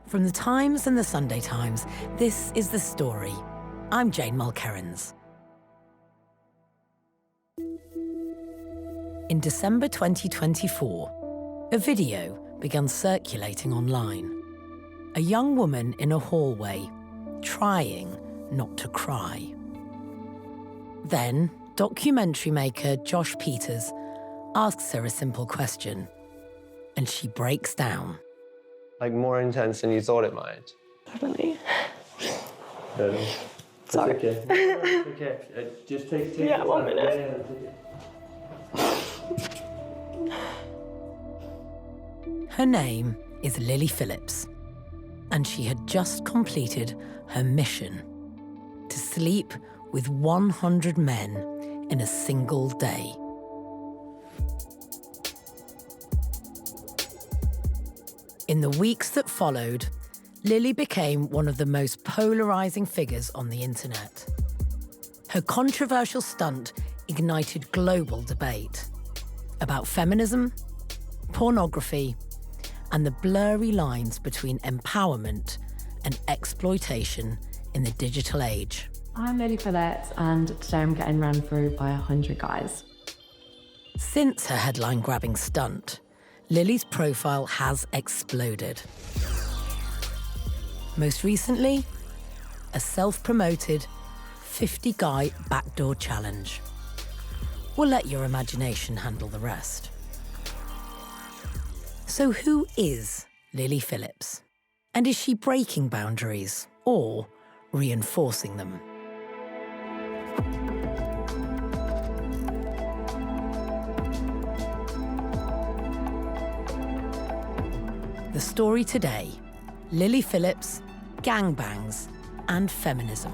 From the Times and the Sunday Times, this is The Story. I'm Jane Mulkerrins. In December 2024, a video began circulating online. A young woman in a hallway, trying not to cry. Then, documentary maker Josh Peters asks her a simple question, and she breaks down. Like more intense than you thought it might? Definitely. No. Sorry. It's okay. No, it's okay. Just take Yeah, 1 minute. Her name is Lily Phillips, and she had just completed her mission to sleep with 100 men in a single day. In the weeks that followed, Lily became one of the most polarising figures on the internet. Her controversial stunt ignited global debate about feminism, pornography, and the blurry lines between empowerment and exploitation in the digital age. I'm Lily Phillips, and today I'm getting ran through by 100 guys. Since her headline-grabbing stunt, Lily's profile has exploded. Most recently, a self-promoted 50-guy backdoor challenge. We'll let your imagination handle the rest. So who is Lily Phillips? And is she breaking boundaries or reinforcing them? The story today: Lily Phillips, gangbangs, and feminism.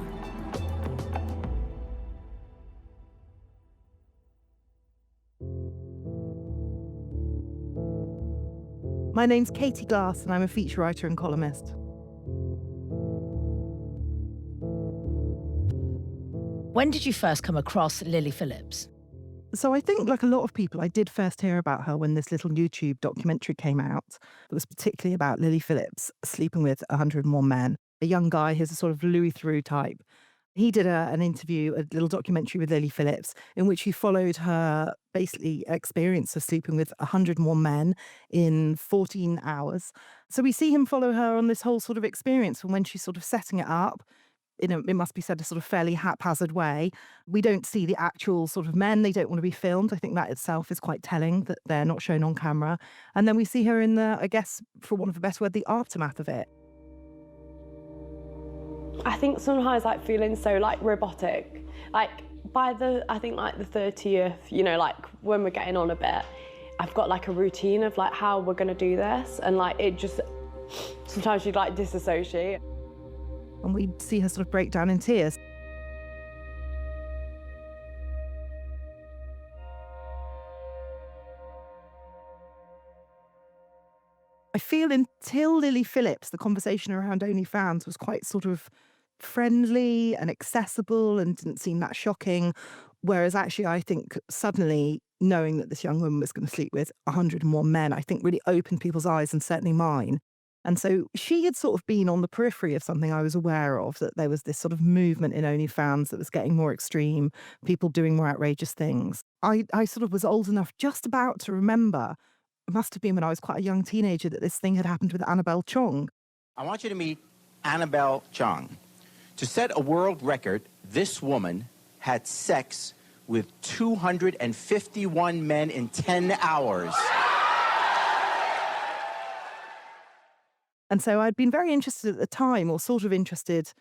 My name's Katie Glass, and I'm a feature writer and columnist. When did you first come across Lily Phillips? So I think, like a lot of people, I did first hear about her when this little YouTube documentary came out. It was particularly about Lily Phillips sleeping with 101 men. A young guy who's a sort of Louis Theroux type. He did an interview, a little documentary with Lily Phillips, in which he followed her basically experience of sleeping with 101 men in 14 hours. So we see him follow her on this whole sort of experience from when she's sort of setting it up, in it must be said, a sort of fairly haphazard way. We don't see the actual sort of men. They don't want to be filmed. I think that itself is quite telling that they're not shown on camera. And then we see her in the, I guess, for want of a better word, the aftermath of it. I think sometimes like feeling so like robotic, like by the, I think like the 30th, you know, like when we're getting on a bit, I've got like a routine of like how we're gonna do this, and like it just, sometimes you'd like disassociate. And we see her sort of break down in tears. I feel until Lily Phillips, the conversation around OnlyFans was quite sort of friendly and accessible and didn't seem that shocking. Whereas actually, I think suddenly knowing that this young woman was going to sleep with 101 men, I think really opened people's eyes, and certainly mine. And so she had sort of been on the periphery of something I was aware of, that there was this sort of movement in OnlyFans that was getting more extreme, people doing more outrageous things. I sort of was old enough just about to remember, it must have been when I was quite a young teenager, that this thing had happened with Annabelle Chong. I want you to meet Annabelle Chong. To set a world record, this woman had sex with 251 men in 10 hours. And so I'd been very interested at the time, or sort of interested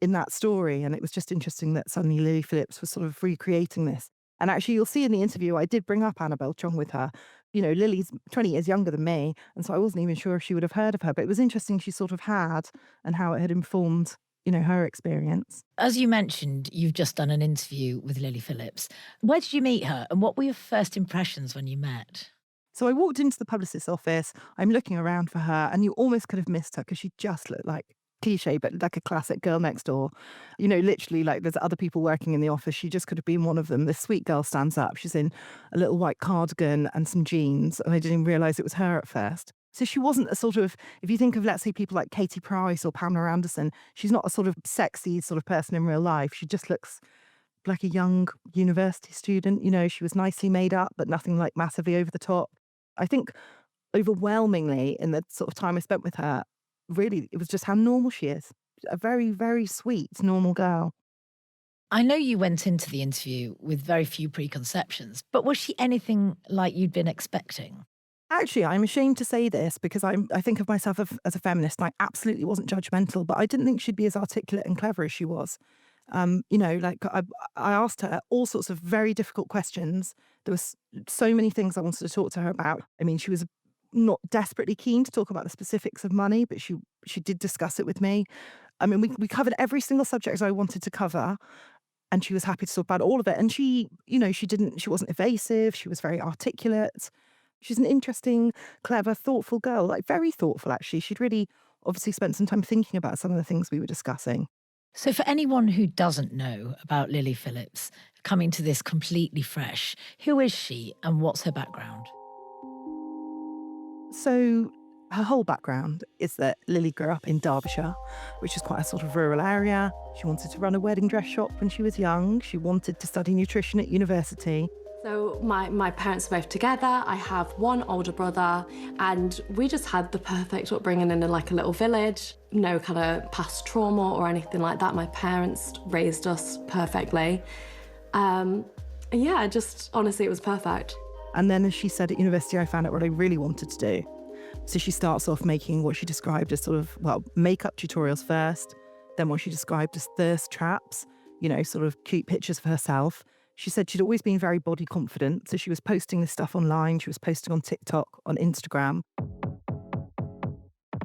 in that story. And it was just interesting that suddenly Lily Phillips was sort of recreating this. And actually, you'll see in the interview, I did bring up Annabelle Chong with her. You know, Lily's 20 years younger than me. And so I wasn't even sure if she would have heard of her. But it was interesting she sort of had, and how it had informed, you know, her experience. As you mentioned, you've just done an interview with Lily Phillips. Where did you meet her, and what were your first impressions when you met? So I walked into the publicist's office, I'm looking around for her, and you almost could have missed her because she just looked like, cliche, but like a classic girl next door. You know, literally, like there's other people working in the office. She just could have been one of them. This sweet girl stands up. She's in a little white cardigan and some jeans, and I didn't even realise it was her at first. So she wasn't a sort of, if you think of, let's say, people like Katie Price or Pamela Anderson, she's not a sort of sexy sort of person in real life. She just looks like a young university student. You know, she was nicely made up, but nothing like massively over the top. I think overwhelmingly in the sort of time I spent with her, really, it was just how normal she is. A very, very sweet, normal girl. I know you went into the interview with very few preconceptions, but was she anything like you'd been expecting? Actually, I'm ashamed to say this because I think of myself as a feminist, and I absolutely wasn't judgmental, but I didn't think she'd be as articulate and clever as she was. You know, like I asked her all sorts of very difficult questions. There was so many things I wanted to talk to her about. I mean, she was not desperately keen to talk about the specifics of money, but she did discuss it with me. I mean, we covered every single subject I wanted to cover, and she was happy to talk about all of it. And she, you know, she wasn't evasive. She was very articulate. She's an interesting, clever, thoughtful girl, like very thoughtful, actually. She'd really obviously spent some time thinking about some of the things we were discussing. So for anyone who doesn't know about Lily Phillips, coming to this completely fresh, who is she and what's her background? So her whole background is that Lily grew up in Derbyshire, which is quite a sort of rural area. She wanted to run a wedding dress shop when she was young. She wanted to study nutrition at university. So my parents are both together. I have one older brother, and we just had the perfect upbringing in like a little village. No kind of past trauma or anything like that. My parents raised us perfectly. And yeah, just honestly, it was perfect. And then, as she said, at university, I found out what I really wanted to do. So she starts off making what she described as sort of, well, makeup tutorials first, then what she described as thirst traps, you know, sort of cute pictures of herself. She said she'd always been very body confident, so she was posting this stuff online. She was posting on TikTok, on Instagram.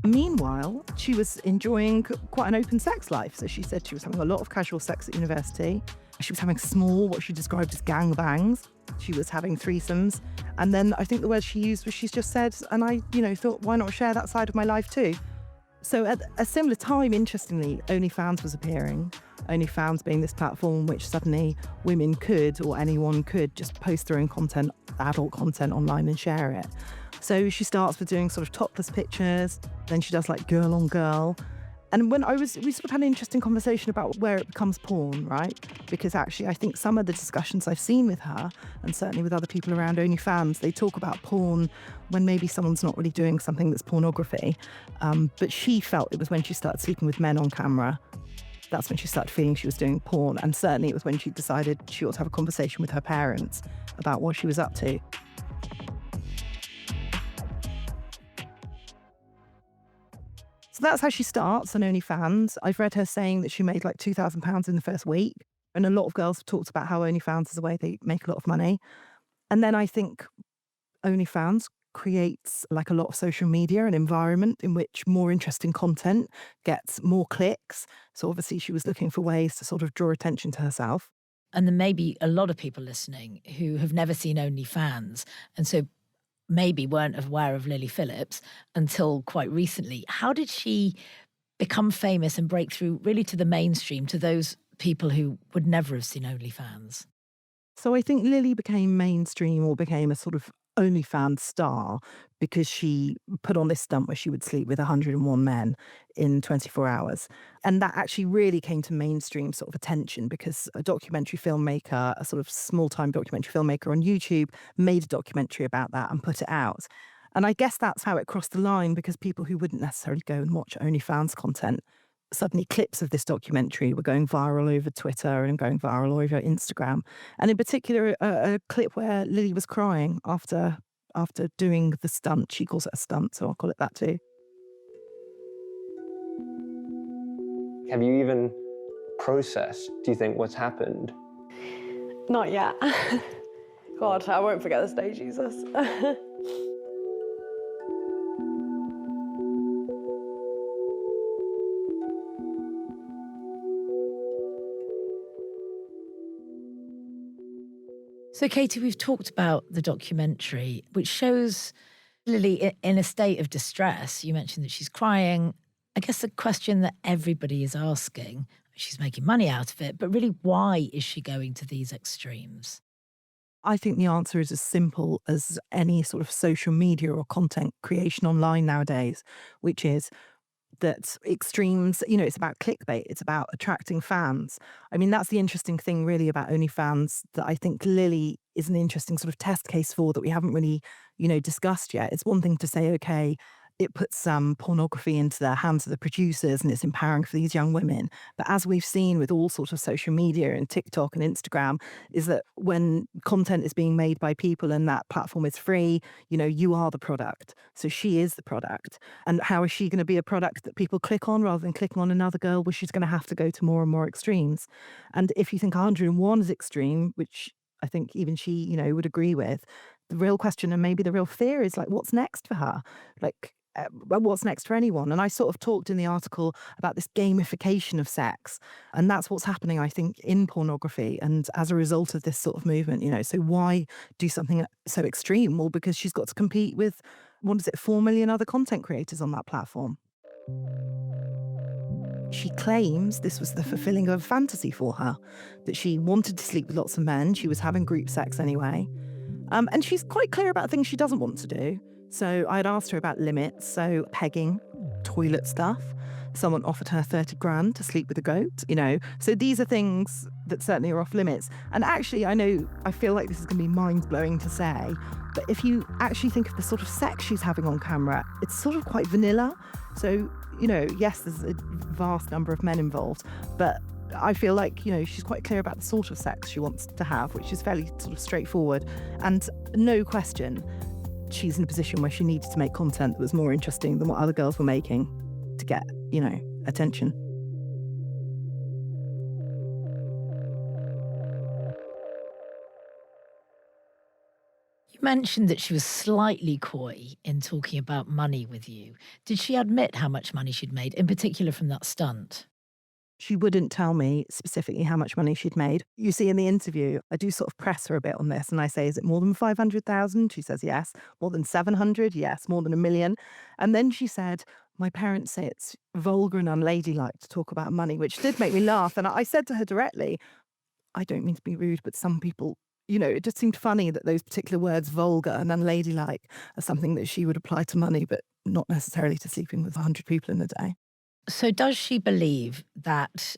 Meanwhile, she was enjoying quite an open sex life. So she said she was having a lot of casual sex at university. She was having small, what she described as gangbangs. She was having threesomes. And then I think the word she used was, she's just said, and I, you know, thought, why not share that side of my life too? So at a similar time, interestingly, OnlyFans was appearing. OnlyFans being this platform which suddenly women could, or anyone could, just post their own content, adult content online and share it. So she starts with doing sort of topless pictures, then she does like girl on girl. And we sort of had an interesting conversation about where it becomes porn, right? Because actually I think some of the discussions I've seen with her, and certainly with other people around OnlyFans, they talk about porn when maybe someone's not really doing something that's pornography. But she felt it was when she started sleeping with men on camera. That's when she started feeling she was doing porn. And certainly it was when she decided she ought to have a conversation with her parents about what she was up to. So that's how she starts on OnlyFans. I've read her saying that she made like £2,000 in the first week. And a lot of girls have talked about how OnlyFans is a way they make a lot of money. And then I think OnlyFans creates like a lot of social media, an environment in which more interesting content gets more clicks. So obviously she was looking for ways to sort of draw attention to herself. And there may be a lot of people listening who have never seen OnlyFans, and so maybe weren't aware of Lily Phillips until quite recently. How did she become famous and break through really to the mainstream, to those people who would never have seen OnlyFans? So I think Lily became mainstream, or became a sort of OnlyFans star, because she put on this stunt where she would sleep with 101 men in 24 hours. And that actually really came to mainstream sort of attention, because a documentary filmmaker, a sort of small-time documentary filmmaker on YouTube, made a documentary about that and put it out. And I guess that's how it crossed the line, because people who wouldn't necessarily go and watch OnlyFans content, suddenly clips of this documentary were going viral over Twitter and going viral over Instagram. And in particular, a clip where Lily was crying after doing the stunt. She calls it a stunt, so I'll call it that too. Have you even processed, do you think, what's happened? Not yet. God, I won't forget this day, Jesus. So, Katie, we've talked about the documentary, which shows Lily in a state of distress. You mentioned that she's crying. I guess the question that everybody is asking, she's making money out of it, but really, why is she going to these extremes? I think the answer is as simple as any sort of social media or content creation online nowadays, which is that extremes, it's about clickbait, it's about attracting fans. I mean, that's the interesting thing really about OnlyFans that I think Lily is an interesting sort of test case for that we haven't really, discussed yet. It's one thing to say, okay, it puts some pornography into the hands of the producers and it's empowering for these young women. But as we've seen with all sorts of social media and TikTok and Instagram, is that when content is being made by people and that platform is free, you are the product. So she is the product. And how is she going to be a product that people click on rather than clicking on another girl? Well, she's going to have to go to more and more extremes. And if you think 101 is extreme, which I think even she, would agree with, the real question and maybe the real fear is like, what's next for her? Like, what's next for anyone? And I sort of talked in the article about this gamification of sex. And that's what's happening, I think, in pornography. And as a result of this sort of movement, so why do something so extreme? Well, because she's got to compete with, 4 million other content creators on that platform. She claims this was the fulfilling of a fantasy for her, that she wanted to sleep with lots of men. She was having group sex anyway. And she's quite clear about things she doesn't want to do. So I'd asked her about limits, so pegging, toilet stuff. Someone offered her 30 grand to sleep with a goat, So these are things that certainly are off limits. And actually, I feel like this is going to be mind-blowing to say, but if you actually think of the sort of sex she's having on camera, it's sort of quite vanilla. So, yes, there's a vast number of men involved, but I feel like, she's quite clear about the sort of sex she wants to have, which is fairly sort of straightforward. And no question, she's in a position where she needed to make content that was more interesting than what other girls were making to get, attention. You mentioned that she was slightly coy in talking about money with you. Did she admit how much money she'd made, in particular from that stunt? She wouldn't tell me specifically how much money she'd made. You see, in the interview, I do sort of press her a bit on this and I say, is it more than 500,000? She says, yes. More than 700? Yes. More than 1 million? And then she said, my parents say it's vulgar and unladylike to talk about money, which did make me laugh. And I said to her directly, I don't mean to be rude, but some people, it just seemed funny that those particular words, vulgar and unladylike, are something that she would apply to money, but not necessarily to sleeping with 100 people in a day. So does she believe that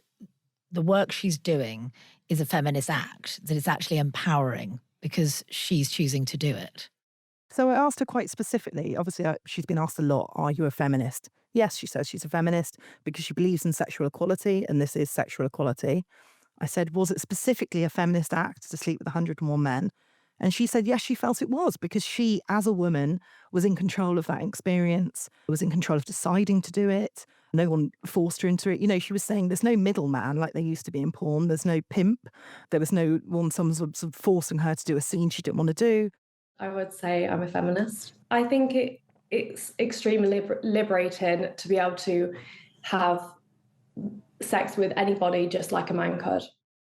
the work she's doing is a feminist act, that it's actually empowering because she's choosing to do it? So I asked her quite specifically, obviously she's been asked a lot, are you a feminist? Yes, she says she's a feminist because she believes in sexual equality, and this is sexual equality. I said, was it specifically a feminist act to sleep with 101 men? And she said, yes, she felt it was because she, as a woman, was in control of that experience, was in control of deciding to do it. No one forced her into it. She was saying there's no middleman like there used to be in porn. There's no pimp. There was no one, someone sort of forcing her to do a scene she didn't want to do. I would say I'm a feminist. I think it's extremely liberating to be able to have sex with anybody just like a man could.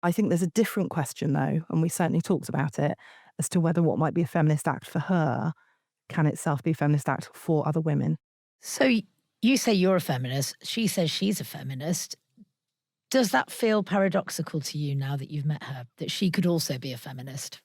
I think there's a different question, though, and we certainly talked about it, as to whether what might be a feminist act for her can itself be a feminist act for other women. So you say you're a feminist. She says she's a feminist. Does that feel paradoxical to you now that you've met her, that she could also be a feminist?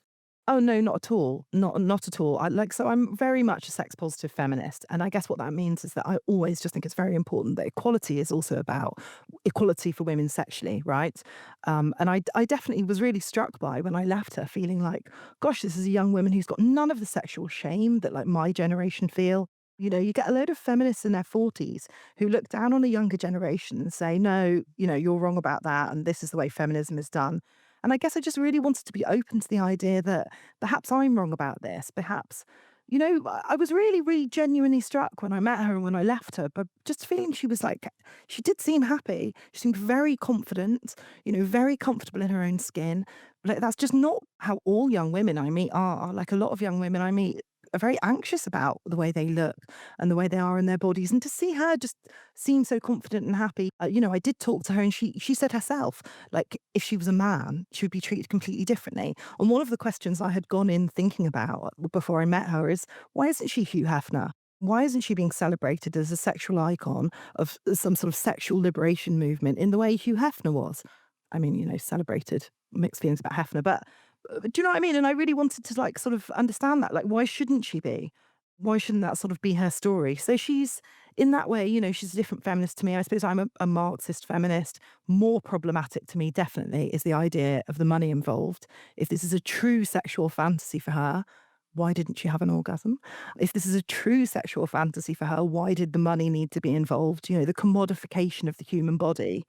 Oh, no, not at all. Not at all. So I'm very much a sex positive feminist. And I guess what that means is that I always just think it's very important that equality is also about equality for women sexually, right? And I definitely was really struck by when I left her feeling like, gosh, this is a young woman who's got none of the sexual shame that like my generation feel. You get a load of feminists in their 40s who look down on a younger generation and say, no, you're wrong about that. And this is the way feminism is done. And I guess I just really wanted to be open to the idea that perhaps I'm wrong about this. Perhaps, I was really, really genuinely struck when I met her and when I left her, but just feeling she was like, she did seem happy. She seemed very confident, very comfortable in her own skin. Like, that's just not how all young women I meet are. Like, a lot of young women I meet are very anxious about the way they look and the way they are in their bodies. And to see her just seem so confident and happy, I did talk to her and she said herself, like, if she was a man, she would be treated completely differently. And one of the questions I had gone in thinking about before I met her is, why isn't she Hugh Hefner? Why isn't she being celebrated as a sexual icon of some sort of sexual liberation movement in the way Hugh Hefner was? I mean, celebrated, mixed feelings about Hefner, but Do you know what I mean? And I really wanted to like sort of understand that. Like, why shouldn't she be? Why shouldn't that sort of be her story? So she's, in that way, you know, she's a different feminist to me. I suppose I'm a Marxist feminist. More problematic to me, definitely, is the idea of the money involved. If this is a true sexual fantasy for her, why didn't she have an orgasm? If this is a true sexual fantasy for her, why did the money need to be involved? You know, the commodification of the human body,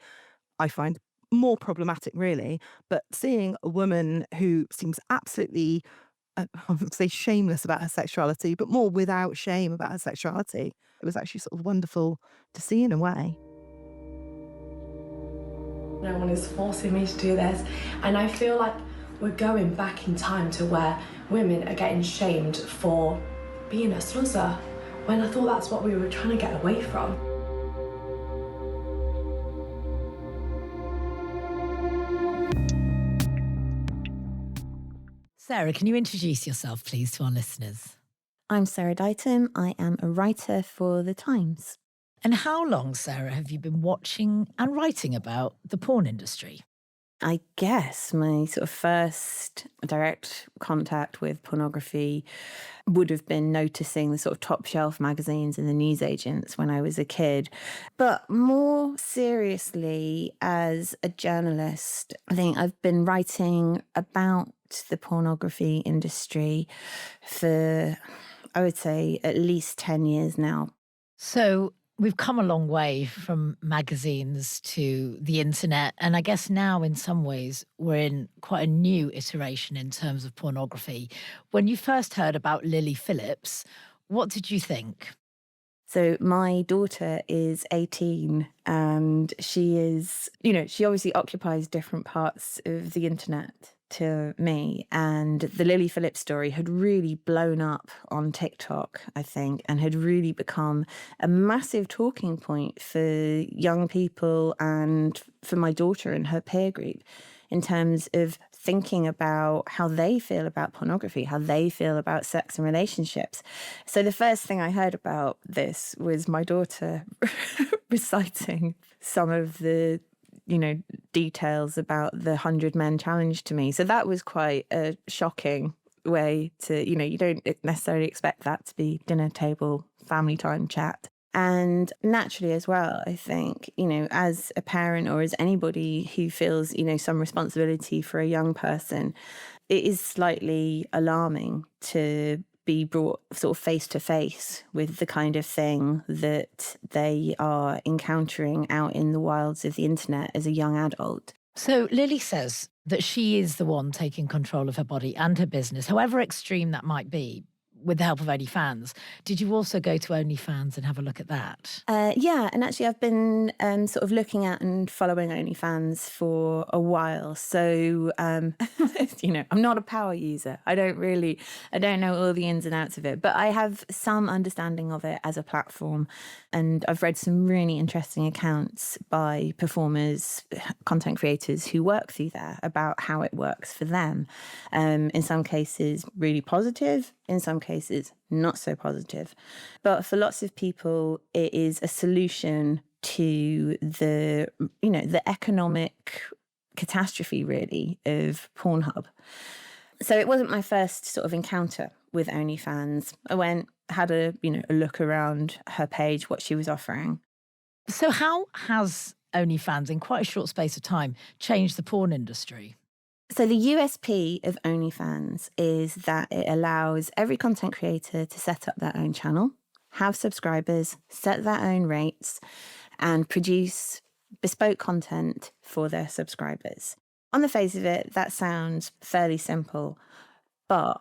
I find more problematic, really. But seeing a woman who seems absolutely, I would say, shameless about her sexuality, but more without shame about her sexuality, it was actually sort of wonderful to see in a way. No one is forcing me to do this, and I feel like we're going back in time to where women are getting shamed for being a sluzzer, when I thought that's what we were trying to get away from. Sarah, can you introduce yourself, please, to our listeners? I'm Sarah Ditum. I am a writer for The Times. And how long, Sarah, have you been watching and writing about the porn industry? I guess my sort of first direct contact with pornography would have been noticing the sort of top shelf magazines and the newsagents when I was a kid. But more seriously, as a journalist, I think I've been writing about the pornography industry for, I would say, at least 10 years now. So we've come a long way from magazines to the internet. And I guess now, in some ways, we're in quite a new iteration in terms of pornography. When you first heard about Lily Phillips, what did you think? So my daughter is 18 and she is, you know, she obviously occupies different parts of the internet to me. And the Lily Phillips story had really blown up on TikTok, I think, and had really become a massive talking point for young people and for my daughter and her peer group in terms of thinking about how they feel about pornography, how they feel about sex and relationships. So the first thing I heard about this was my daughter reciting some of the, you know, details about the 100 Men challenge to me. So that was quite a shocking way to, you know, you don't necessarily expect that to be dinner table, family time chat. And naturally as well, I think, you know, as a parent or as anybody who feels, you know, some responsibility for a young person, it is slightly alarming to be brought sort of face to face with the kind of thing that they are encountering out in the wilds of the internet as a young adult. So Lily says that she is the one taking control of her body and her business, however extreme that might be, with the help of OnlyFans. Did you also go to OnlyFans and have a look at that? Yeah, and actually I've been sort of looking at and following OnlyFans for a while. So, you know, I'm not a power user. I don't know all the ins and outs of it, but I have some understanding of it as a platform. And I've read some really interesting accounts by performers, content creators who work through there about how it works for them. In some cases, really positive. In some cases, not so positive. But for lots of people, it is a solution to the, you know, the economic catastrophe, really, of Pornhub. So it wasn't my first sort of encounter with OnlyFans. I went, had a look around her page, what she was offering. So how has OnlyFans, in quite a short space of time, changed the porn industry? So the USP of OnlyFans is that it allows every content creator to set up their own channel, have subscribers, set their own rates, and produce bespoke content for their subscribers. On the face of it, that sounds fairly simple, but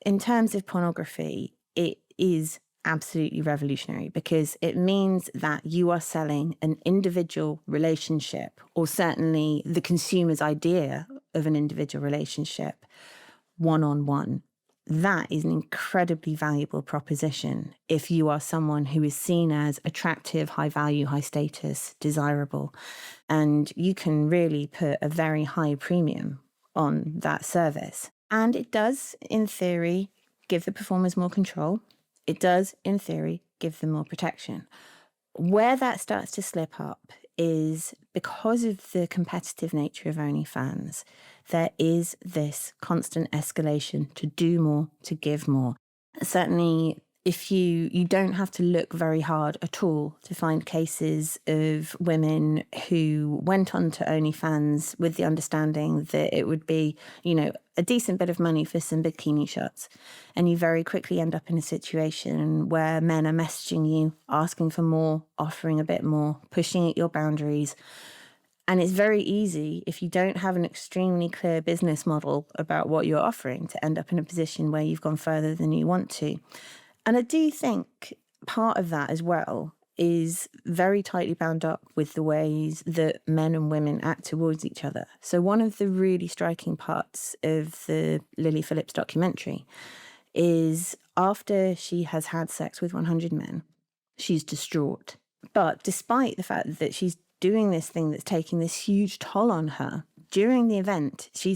in terms of pornography, it is absolutely revolutionary because it means that you are selling an individual relationship, or certainly the consumer's idea of an individual relationship, one-on-one. That is an incredibly valuable proposition if you are someone who is seen as attractive, high value, high status, desirable. And you can really put a very high premium on that service. And it does, in theory, give the performers more control. It does, in theory, give them more protection. Where that starts to slip up is because of the competitive nature of OnlyFans, there is this constant escalation to do more, to give more. Certainly, if you don't have to look very hard at all to find cases of women who went on to OnlyFans with the understanding that it would be, a decent bit of money for some bikini shots. And you very quickly end up in a situation where men are messaging you, asking for more, offering a bit more, pushing at your boundaries. And it's very easy, if you don't have an extremely clear business model about what you're offering, to end up in a position where you've gone further than you want to. And I do think part of that as well is very tightly bound up with the ways that men and women act towards each other. So one of the really striking parts of the Lily Phillips documentary is after she has had sex with 100 men, she's distraught. But despite the fact that she's doing this thing that's taking this huge toll on her, during the event, she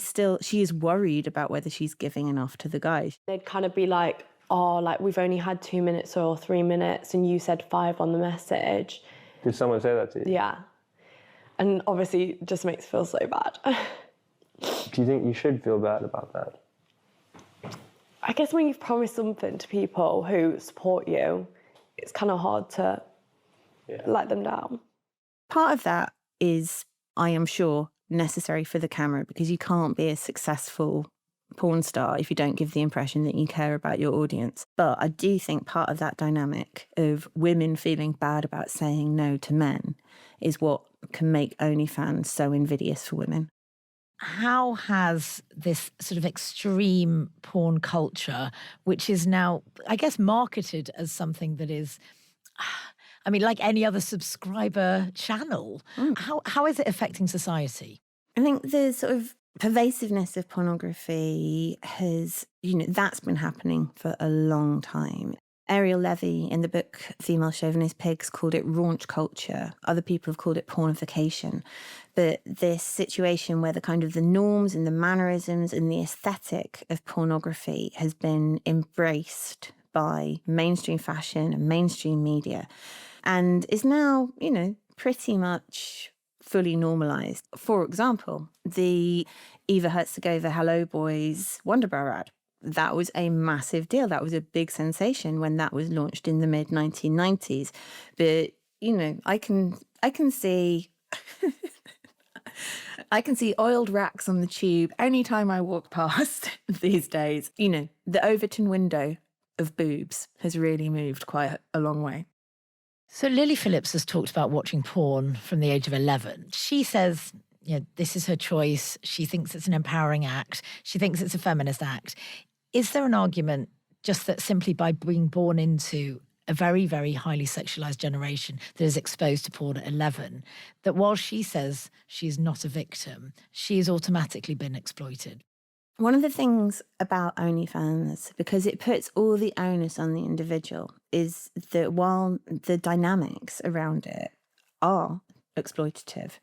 is worried about whether she's giving enough to the guy. They'd kind of be like, we've only had 2 minutes or 3 minutes and you said 5 on the message. Did someone say that to you? Yeah. And obviously it just makes me feel so bad. Do you think you should feel bad about that? I guess when you've promised something to people who support you, it's kind of hard to let them down. Part of that is, I am sure, necessary for the camera, because you can't be a successful porn star if you don't give the impression that you care about your audience. But I do think part of that dynamic of women feeling bad about saying no to men is what can make OnlyFans so invidious for women. How has this sort of extreme porn culture, which is now, I guess, marketed as something that is, like any other subscriber channel, how is it affecting society? I think the sort of pervasiveness of pornography has, that's been happening for a long time. Ariel Levy in the book Female Chauvinist Pigs called it raunch culture. Other people have called it pornification. But this situation where the kind of the norms and the mannerisms and the aesthetic of pornography has been embraced by mainstream fashion and mainstream media and is now, pretty much fully normalised. For example, the Eva Herzegovina Hello Boys Wonderbra ad. That was a massive deal. That was a big sensation when that was launched in the mid-1990s. But, I can see I can see oiled racks on the tube anytime I walk past these days. The Overton window of boobs has really moved quite a long way. So Lily Phillips has talked about watching porn from the age of 11. She says, this is her choice. She thinks it's an empowering act. She thinks it's a feminist act. Is there an argument just that simply by being born into a very, very highly sexualized generation that is exposed to porn at 11, that while she says she's not a victim, she's automatically been exploited? One of the things about OnlyFans, because it puts all the onus on the individual, is that while the dynamics around it are exploitative,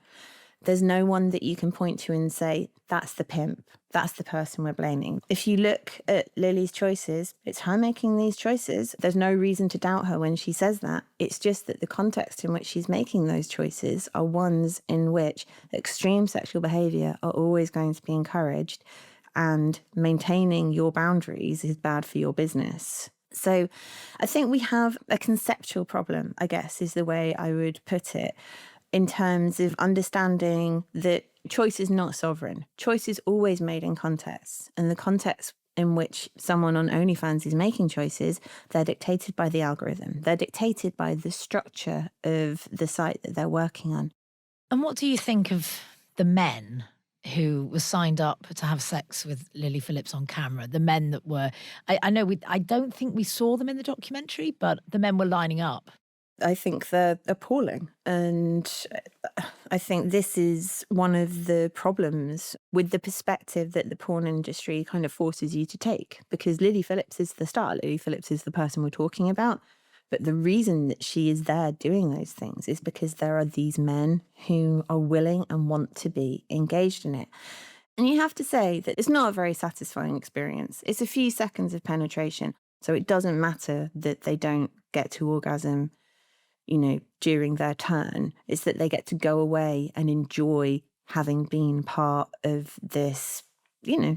there's no one that you can point to and say, that's the pimp, that's the person we're blaming. If you look at Lily's choices, it's her making these choices. There's no reason to doubt her when she says that. It's just that the context in which she's making those choices are ones in which extreme sexual behaviour are always going to be encouraged, and maintaining your boundaries is bad for your business. So I think we have a conceptual problem, I guess, is the way I would put it, in terms of understanding that choice is not sovereign. Choice is always made in context. And the context in which someone on OnlyFans is making choices, they're dictated by the algorithm. They're dictated by the structure of the site that they're working on. And what do you think of the men who were signed up to have sex with Lily Phillips on camera? The men that were, I don't think we saw them in the documentary, but the men were lining up. I think they're appalling. And I think this is one of the problems with the perspective that the porn industry kind of forces you to take, because Lily Phillips is the star. Lily Phillips is the person we're talking about. But the reason that she is there doing those things is because there are these men who are willing and want to be engaged in it. And you have to say that it's not a very satisfying experience. It's a few seconds of penetration. So it doesn't matter that they don't get to orgasm. during their turn, is that they get to go away and enjoy having been part of this,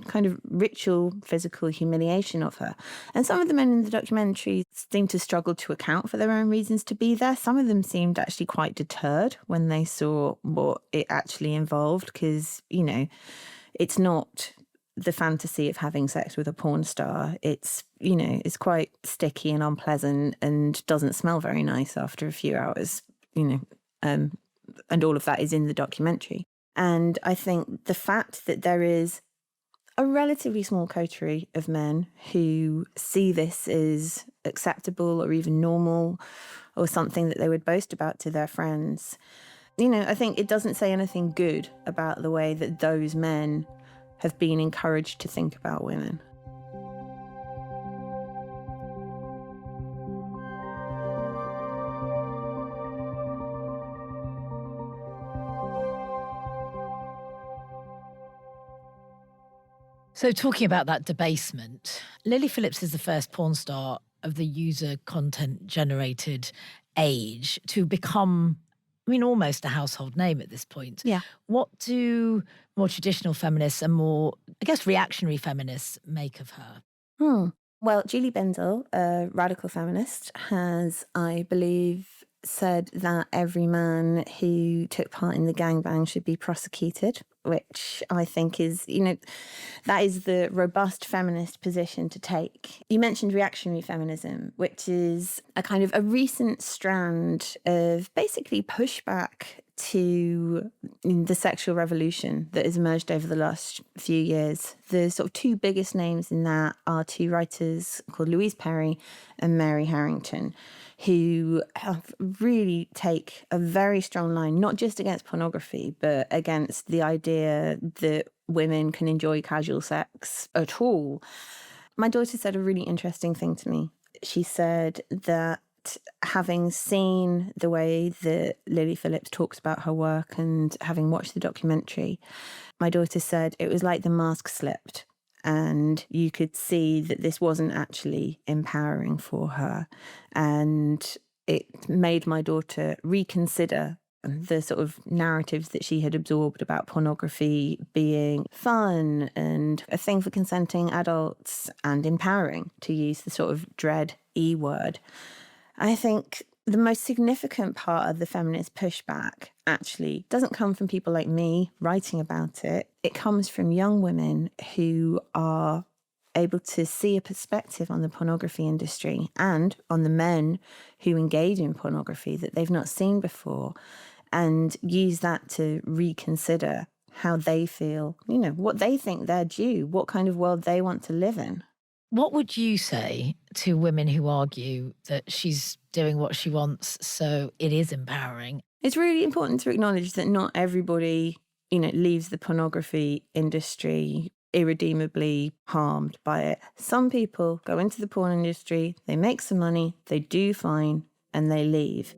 kind of ritual physical humiliation of her. And some of the men in the documentary seemed to struggle to account for their own reasons to be there. Some of them seemed actually quite deterred when they saw what it actually involved, because, it's not the fantasy of having sex with a porn star. It's, it's quite sticky and unpleasant and doesn't smell very nice after a few hours, and all of that is in the documentary. And I think the fact that there is a relatively small coterie of men who see this as acceptable or even normal or something that they would boast about to their friends, I think it doesn't say anything good about the way that those men have been encouraged to think about women. So talking about that debasement, Lily Phillips is the first porn star of the user content generated age to become, almost a household name at this point. Yeah. What do more traditional feminists and more, reactionary feminists make of her? Well, Julie Bendel, a radical feminist, has, I believe, said that every man who took part in the gangbang should be prosecuted, which I think is, that is the robust feminist position to take. You mentioned reactionary feminism, which is a kind of a recent strand of basically pushback to the sexual revolution that has emerged over the last few years. The sort of two biggest names in that are two writers called Louise Perry and Mary Harrington, who have really take a very strong line, not just against pornography, but against the idea that women can enjoy casual sex at all. My daughter said a really interesting thing to me. She said that having seen the way that Lily Phillips talks about her work and having watched the documentary, my daughter said it was like the mask slipped and you could see that this wasn't actually empowering for her. And it made my daughter reconsider the sort of narratives that she had absorbed about pornography being fun and a thing for consenting adults and empowering, to use the sort of dread E word. I think the most significant part of the feminist pushback actually doesn't come from people like me writing about it. It comes from young women who are able to see a perspective on the pornography industry and on the men who engage in pornography that they've not seen before, and use that to reconsider how they feel, what they think they're due, what kind of world they want to live in. What would you say to women who argue that she's doing what she wants, so it is empowering? It's really important to acknowledge that not everybody, leaves the pornography industry irredeemably harmed by it. Some people go into the porn industry, they make some money, they do fine, and they leave.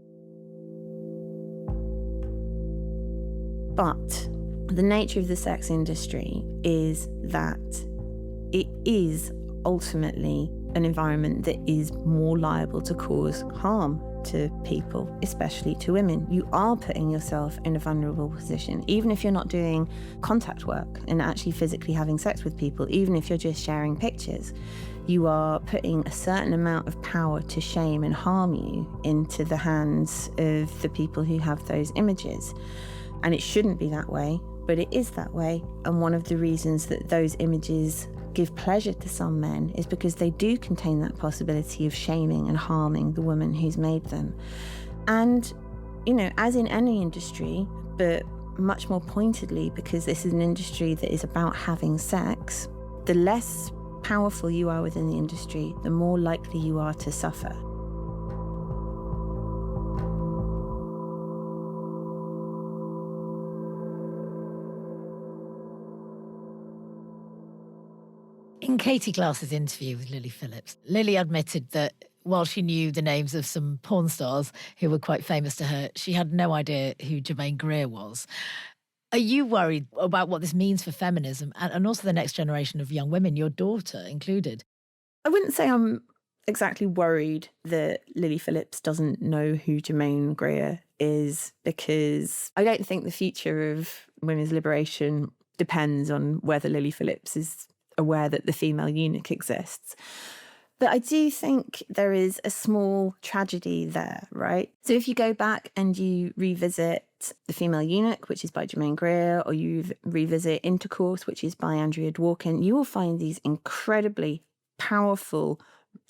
But the nature of the sex industry is that it is ultimately an environment that is more liable to cause harm to people, especially to women. You are putting yourself in a vulnerable position, even if you're not doing contact work and actually physically having sex with people, even if you're just sharing pictures. You are putting a certain amount of power to shame and harm you into the hands of the people who have those images. And it shouldn't be that way, but it is that way. And one of the reasons that those images give pleasure to some men is because they do contain that possibility of shaming and harming the woman who's made them. And, as in any industry, but much more pointedly because this is an industry that is about having sex, the less powerful you are within the industry, the more likely you are to suffer. In Katie Glass's interview with Lily Phillips, Lily admitted that while she knew the names of some porn stars who were quite famous to her, she had no idea who Jermaine Greer was. Are you worried about what this means for feminism and also the next generation of young women, your daughter included? I wouldn't say I'm exactly worried that Lily Phillips doesn't know who Germaine Greer is, because I don't think the future of women's liberation depends on whether Lily Phillips is aware that the female eunuch exists. But I do think there is a small tragedy there, right? So if you go back and you revisit The Female Eunuch, which is by Germaine Greer, or you revisit Intercourse, which is by Andrea Dworkin, you will find these incredibly powerful,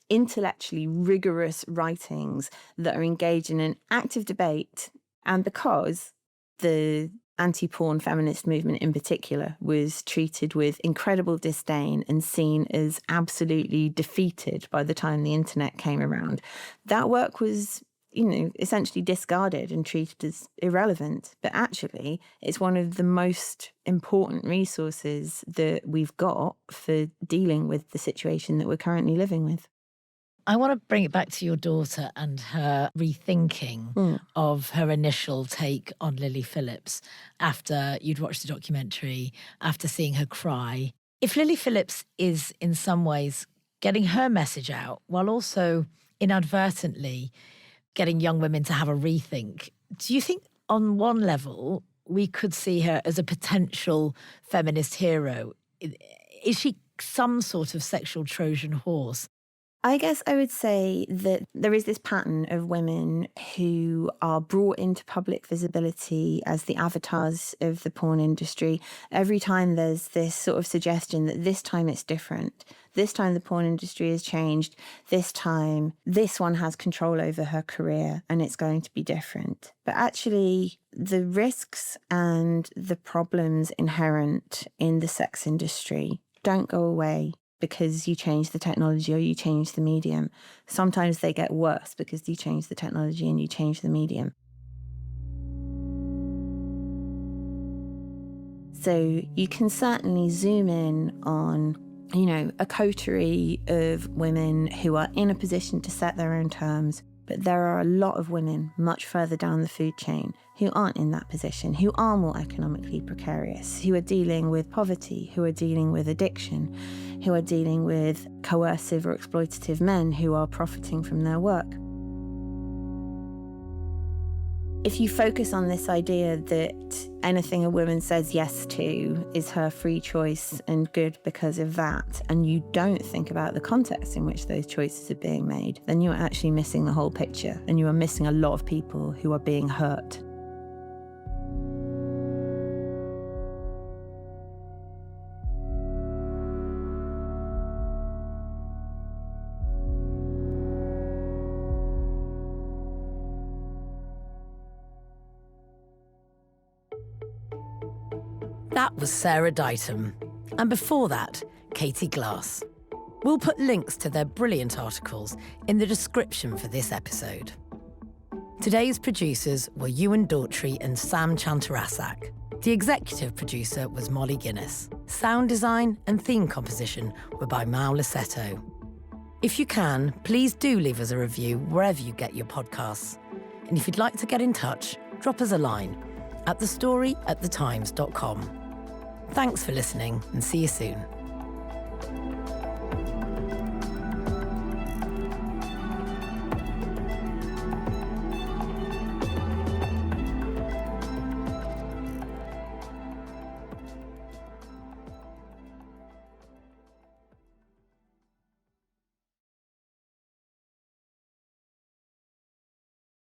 intellectually rigorous writings that are engaged in an active debate. And because the anti-porn feminist movement in particular was treated with incredible disdain and seen as absolutely defeated by the time the internet came around, that work was, essentially discarded and treated as irrelevant. But actually, it's one of the most important resources that we've got for dealing with the situation that we're currently living with. I want to bring it back to your daughter and her rethinking of her initial take on Lily Phillips after you'd watched the documentary, after seeing her cry. If Lily Phillips is in some ways getting her message out while also inadvertently getting young women to have a rethink, do you think on one level we could see her as a potential feminist hero? Is she some sort of sexual Trojan horse? I guess I would say that there is this pattern of women who are brought into public visibility as the avatars of the porn industry. Every time there's this sort of suggestion that this time it's different. This time the porn industry has changed. This time this one has control over her career and it's going to be different. But actually, the risks and the problems inherent in the sex industry don't go away because you change the technology or you change the medium. Sometimes they get worse because you change the technology and you change the medium. So you can certainly zoom in on, a coterie of women who are in a position to set their own terms, but there are a lot of women much further down the food chain who aren't in that position, who are more economically precarious, who are dealing with poverty, who are dealing with addiction, who are dealing with coercive or exploitative men who are profiting from their work. If you focus on this idea that anything a woman says yes to is her free choice and good because of that, and you don't think about the context in which those choices are being made, then you're actually missing the whole picture, and you are missing a lot of people who are being hurt. That was Sarah Ditum. And before that, Katie Glass. We'll put links to their brilliant articles in the description for this episode. Today's producers were Euan Dawtrey and Sam Chantarasak. The executive producer was Molly Guinness. Sound design and theme composition were by Mao Lassetto. If you can, please do leave us a review wherever you get your podcasts. And if you'd like to get in touch, drop us a line at thestory@thetimes.com. Thanks for listening and see you soon.